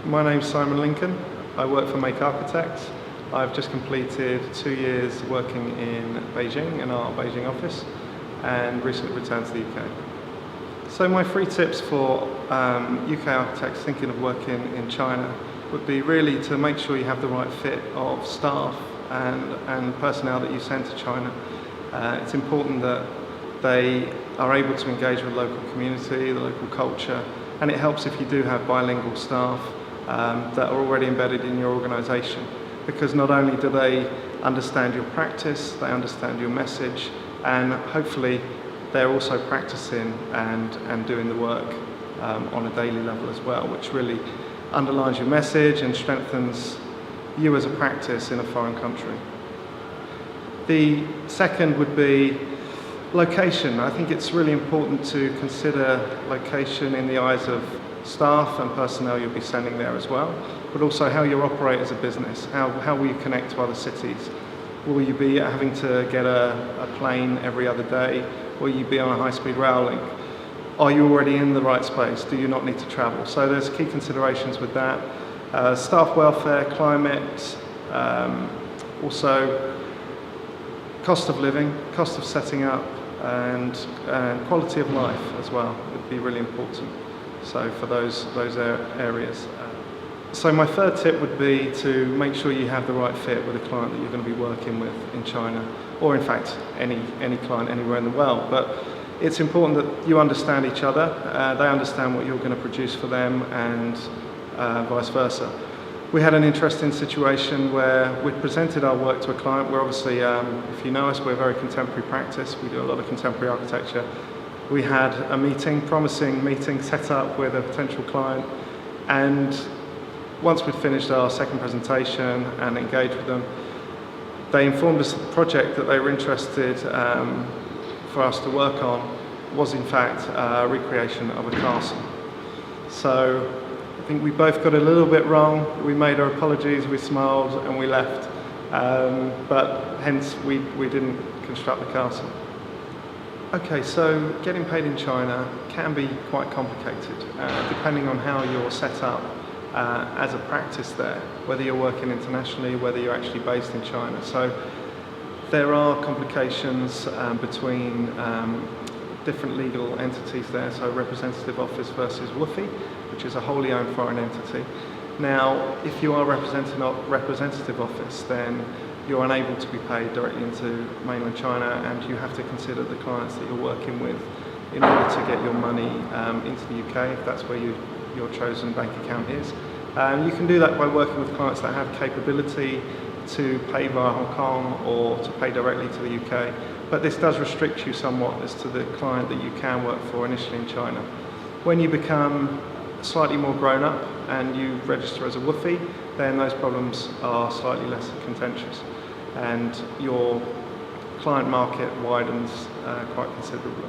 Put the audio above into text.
My name's Simon Lincoln. I work for Make Architects. I've just completed 2 years working in Beijing, in our Beijing office, and recently returned to the UK. So my 3 tips for UK architects thinking of working in China would be really to make sure you have the right fit of staff and personnel that you send to China. It's important that they are able to engage with the local community, the local culture, and it helps if you do have bilingual staff that are already embedded in your organisation, because not only do they understand your practice, they understand your message, and hopefully they're also practicing and doing the work on a daily level as well, which really underlines your message and strengthens you as a practice in a foreign country. The second would be location. I think it's really important to consider location in the eyes of staff and personnel you'll be sending there as well, but also how you operate as a business. How will you connect to other cities? Will you be having to get a plane every other day? Will you be on a high-speed rail link? Are you already in the right space? Do you not need to travel? So there's key considerations with that. Staff welfare, climate, also cost of living, cost of setting up, and quality of life as well would be really important. So for those areas. So my third tip would be to make sure you have the right fit with a client that you're going to be working with in China, or in fact any client anywhere in the world. But it's important that you understand each other, they understand what you're going to produce for them, and vice versa. We had an interesting situation where we presented our work to a client. We're obviously, if you know us, we're a very contemporary practice. We do a lot of contemporary architecture. We had a promising meeting set up with a potential client, and once we'd finished our second presentation and engaged with them, they informed us that the project that they were interested for us to work on was in fact a recreation of a castle. So I think we both got a little bit wrong. We made our apologies, we smiled, and we left. But hence we didn't construct the castle. Okay, so getting paid in China can be quite complicated, depending on how you're set up as a practice there, whether you're working internationally, whether you're actually based in China. So there are complications between different legal entities there, so representative office versus WFI, which is a wholly owned foreign entity. Now, if you are representing a representative office, then you're unable to be paid directly into mainland China, and you have to consider the clients that you're working with in order to get your money into the UK, if that's where your chosen bank account is. You can do that by working with clients that have capability to pay via Hong Kong or to pay directly to the UK, but this does restrict you somewhat as to the client that you can work for initially in China. When you become slightly more grown up and you register as a WFI, then those problems are slightly less contentious, and your client market widens quite considerably.